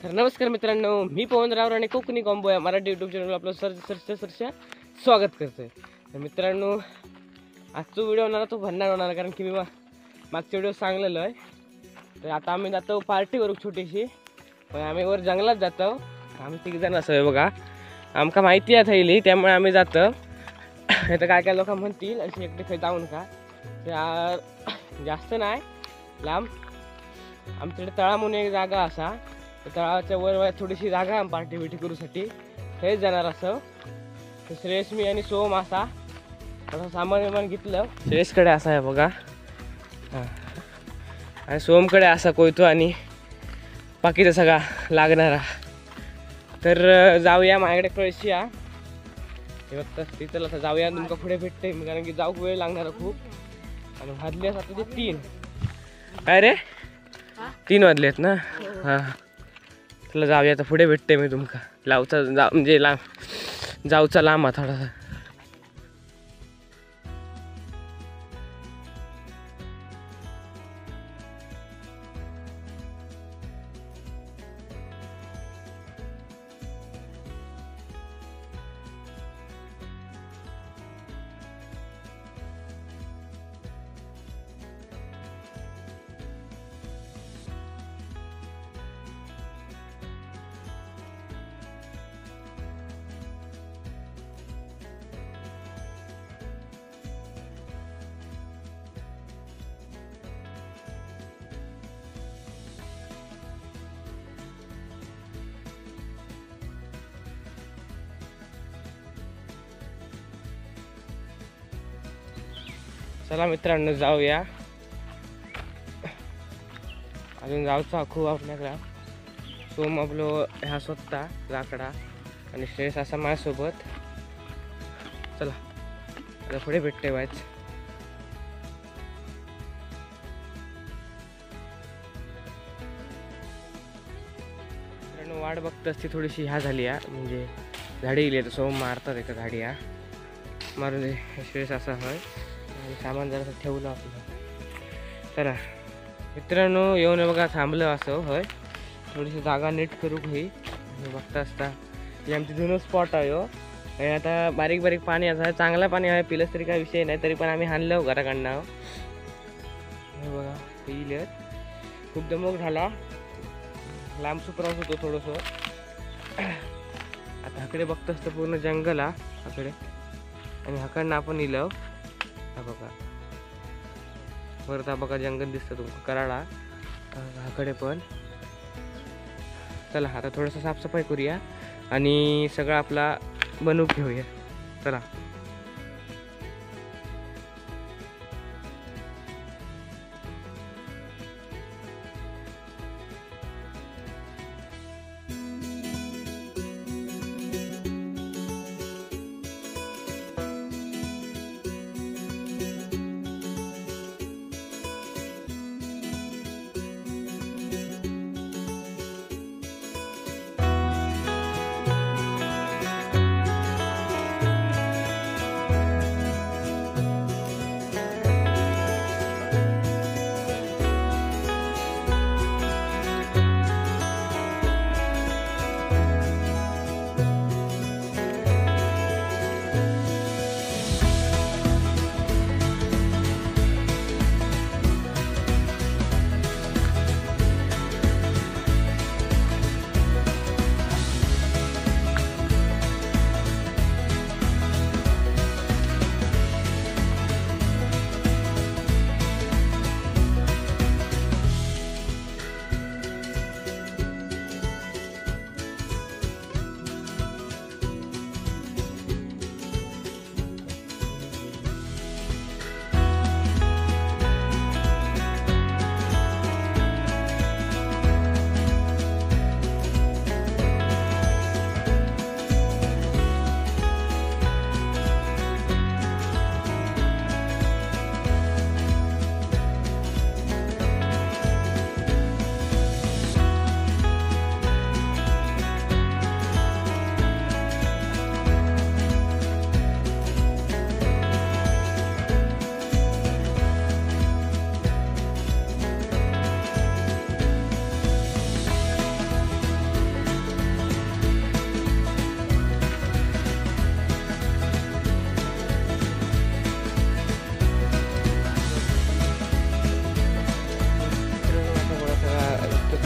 तर नमस्कार मित्रांनो, मी पवनराव आणि कोकणी कॉम्बो या मराठी यूट्यूब चॅनल आपलं सरच स्वागत करतोय। तर मित्रांनो, आजचा व्हिडिओ होणार तो भन्नाट होणार, कारण की मी मागच्या व्हिडिओ सांगलेलो आहे। तर आता आम्ही जातो पार्टी करू छोटीशी, पण आम्ही वर जंगलात जातो। आम्ही तिघ जण असं बघा, आमका माहिती आहे थैली, त्यामुळे आम्ही जातो। तर काय काय लोक म्हणतील अशी एकटे खाय जाऊन का जास्त नाही लांब, आमच्याकडे तळा म्हणून एक जागा असा, तळाच्या वर थोडीशी जागा पार्टी बिटी करूसाठी हेच जाणार असं। तर श्रेयस मी आणि सोम असा असं सामान विमान घेतलं। श्रेयसकडे असा आहे बघा, आणि सोमकडे असा कोयतो आणि बाकीचा सगळा लागणारा। तर जाऊया, माझ्याकडे कळशी आहे हे बघता तिथं, आता जाऊया। तुमका पुढे भेटते मी, कारण की जाऊ वेळ लागणार खूप, आणि वाजले आता ते 3 काय रे 3 वाजलेत ना। हां तुला जाऊया, आता पुढे भेटते मी तुमका। लावचा म्हणजे जाऊचा लांब आहे थोडासा। चला मित्रांनो जाऊया, अजून जाऊचा खूप आपल्याकडा। सोम आपलो ह्या स्वतः लाकडा आणि श्रेयस असा माझ्यासोबत। चला आता पुढे भेटते वाच। मित्रांनो वाट बघत असते थोडीशी ह्या झाली या, म्हणजे झाडी गेली तर सोम मारतात एका झाडी या मारून दे। श्रेयस असा होय आणि सामान जरा ठेवलं आपलं। चला मित्रांनो येऊन बघा थांबलं असं होय, थोडीशी जागा नीट करू ही। बघता असता हे आमची जुनं स्पॉट आहे हो, आणि आता बारीक बारीक पाणी असं चांगला पाणी आहे, पिलंच तरी काय विषय नाही, तरी पण आम्ही हाणलं घराकडनं। हे बघा पिलं खूप दमक झाला, लांब सुप्रवास होतो थोडंसं। आता हाकडे बघत असतं पूर्ण जंगल हा हाकडे, आणि हाकडनं आपण इलं बघा परत बघा जंगल दिसतं तुमचं कराडा हाकडे पण। चला आता थोडंसं साफसफाई करूया आणि सगळं आपला बनवून घेऊया। चला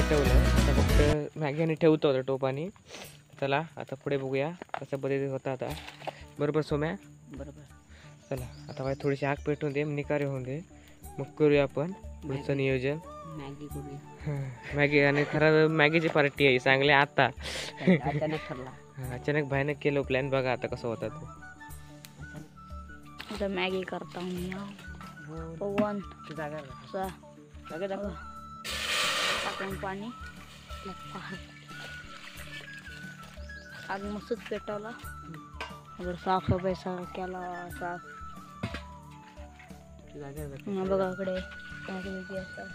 पेटवलं. आता फक्त मॅगी आणि ठेवतो होतं टोपानी. चला आता पुढे बघूया कसं पद्धतीने होतं आता. बरोबर सोम्या? बरोबर. चला आता बाय थोडीशी आग पेटवून दे, निकारे होऊन दे, मग करूया आपण पुढचं नियोजन. मॅगी करूया. मॅगी आणि खरं मॅगीची पार्टी आहे चांगली आता. अचानक ठरला. अचानक भयानक केलं प्लॅन. बघा आता कसं होता तो. आता मॅगी करता मी पवन टाकून पाणी आग मस्तच पेटवला. अगर साफसफाई केला साफ बघा इकडे असतात.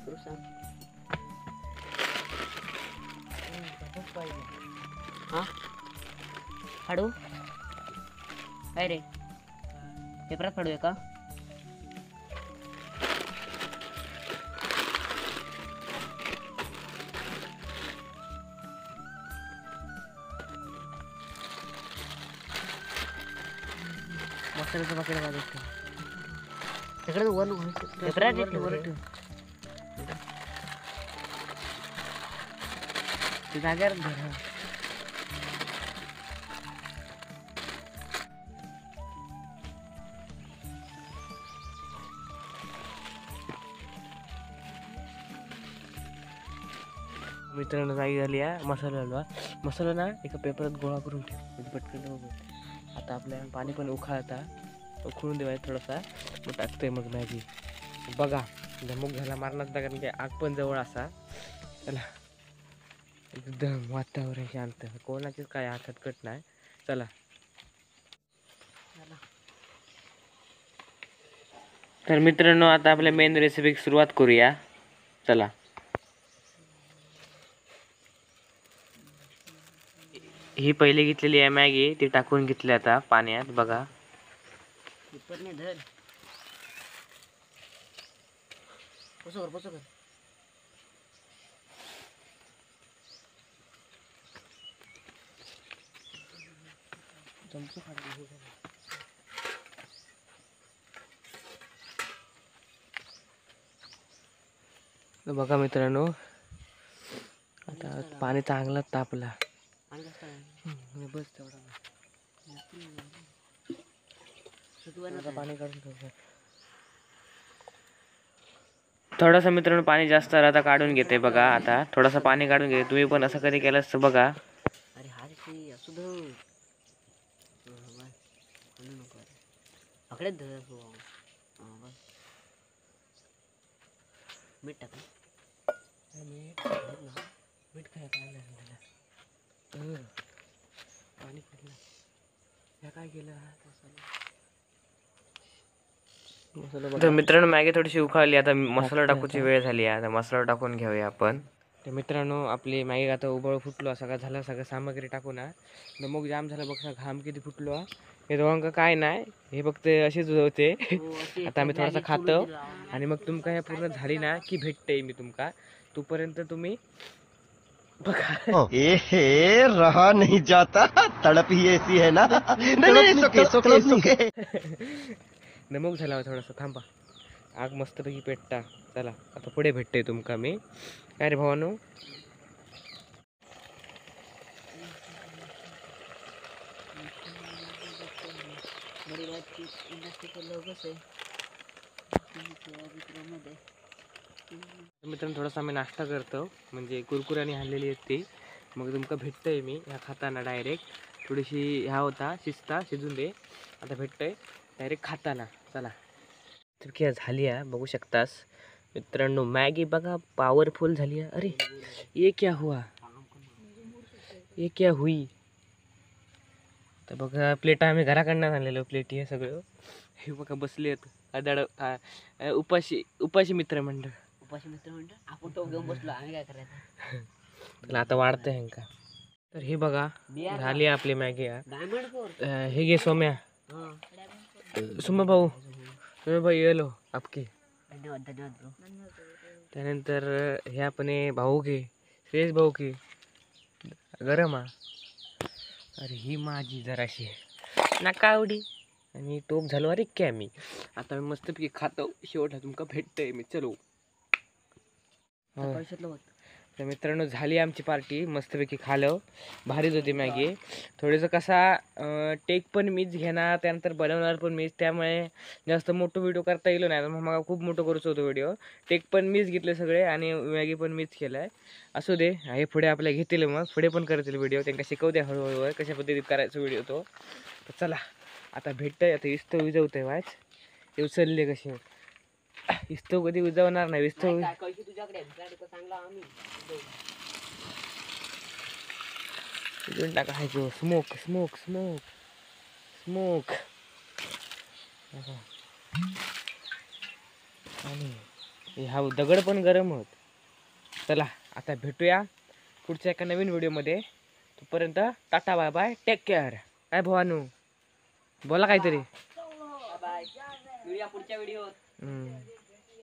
करू सांग. हा फाडू काय रे पेपरात फाडूया का? मसाल्याचं पाकिट माझं तिकडे वर पेपरात वर ठेव. ते जाग्यावर धर. मित्रांनो जागी झाली आहे. मसाला हलवा. मसाला ना एका पेपरात गोळा करून ठेव म्हणजे पटकन बघू. आता आपल्या पाणी पण उखाळता उखळून देवायचं थोडासा. मग टाकतोय मग मॅगी. बघा धमक झाला मारणार कारण की आग पण जवळ असा. चला एकदम वातावरण शांत. कोणाचीच काय हातात कट नाही. चला तर मित्रांनो आता आपल्या मेन रेसिपी सुरुवात करूया. चला ही पहिली घेतलेली आहे मॅगी. ती टाकून घेतली आता पाण्यात. बघा बघा मित्रांनो आता पाणी चांगलं तापला. बस तेवढा पाणी काढून ठेव. थोडंसं मित्रांनो पाणी जास्त आता काढून घेते. बघा आता थोडंसं पाणी काढून घे. तुम्ही पण असं कधी केलं असतं बघा. अरे हा रे असू दे पकडे धर. मीठ टाक. मीठ काय पाणी पडलं. ह्या काय केलं तर मित्रांनो मॅगी थोडीशी उखाळली. आता मसाला टाकूची वेळ झाली आहे. आता मसाला टाकून घेऊया आपण. तर मित्रांनो आपली मॅगी आता उबळ फुटलो सगळं झालं. सगळं सामग्री टाकू ना मग जाम झालं. बघ घाम किती फुटलो. हे दोघांक काय नाही हे फक्त असेच होते. आता आम्ही थोडासा खातो आणि मग तुमका हे पूर्ण झाली ना की भेटते मी तुमका. तोपर्यंत तुम्ही बघा. ए रहा नहीं जाता तड़प ही ऐसी है ना. नमक झाला थोडासा. थांबा आग मस्तपैकी पेटता. चला आता पुढे भेटते तुमका मी. काय रे भावानो मित्रांनो थोडासा आम्ही नाश्ता करतो म्हणजे कुरकुऱ्याने आणलेली आहेत ती. मग तुमका भेटतंय मी ह्या खाताना डायरेक्ट. थोडीशी ह्या होता शिजता शिजून दे. आता भेटतंय डायरेक्ट खाताना. चला तर क्या झाली आहे बघू शकतास मित्रांनो. मॅगी बघा पॉवरफुल झाली आहे. अरे ये क्या हुआ ये क्या हुई. तर बघा प्लेटा आम्ही घराकडनं आणलेलो. प्लेट हे सगळं हे बघा बसले आहेत. आदाड उपाशी मित्र मंडळ. आपण तो घेऊन बसलो. आम्ही काय करायचं. त्याला आता वाढतं ह्यांका. तर हे बघा झाली आपली मॅगी. हे घे सोम्या. सुम्या भाऊ येलो आपके. धन्यवाद धन्यवाद ब्रो. त्यानंतर हे आपण भाऊ घे श्रेयस भाऊ घे गरम हा. अरे ही माझी जराशी नका आवडी आणि टोप झालो अरे काय मी आता मी मस्तपैकी खातो शेवटला तुमका भेटतंय मी चलो. पैशातलं होत तर मित्रांनो झाली आमची पार्टी मस्तपैकी खालं भारीच होती मॅगी. थोडंसं कसा टेक पण मीच घेणार त्यानंतर बनवणार पण मीच त्यामुळे जास्त मोठं व्हिडिओ करता येईल नाही. मग मला खूप मोठं करूच होतो व्हिडिओ. टेक पण मीच घेतले सगळे आणि मॅगी पण मीच केलं आहे. असू दे हे पुढे आपल्या घेतील मग पुढे पण करतील व्हिडिओ त्यांना शिकवते हळूहळू कशा पद्धतीत करायचा व्हिडिओ तो. तर चला आता भेटतंय आता इस्तव विजवतोय वाच ते उचलले कसे इस्तव कधी उजवणार नाही इस्तव पैसे तुझ्याकडे चांगला आम्ही इथून टाकायचो स्मोक स्मोक स्मोक स्मोक आणि हा दगड पण गरम होत. चला आता भेटूया पुढच्या एका नवीन व्हिडिओमध्ये. तोपर्यंत tata bye bye take care. काय भावानू बोला काहीतरी. बाय पुढच्या व्हिडिओ हम्म.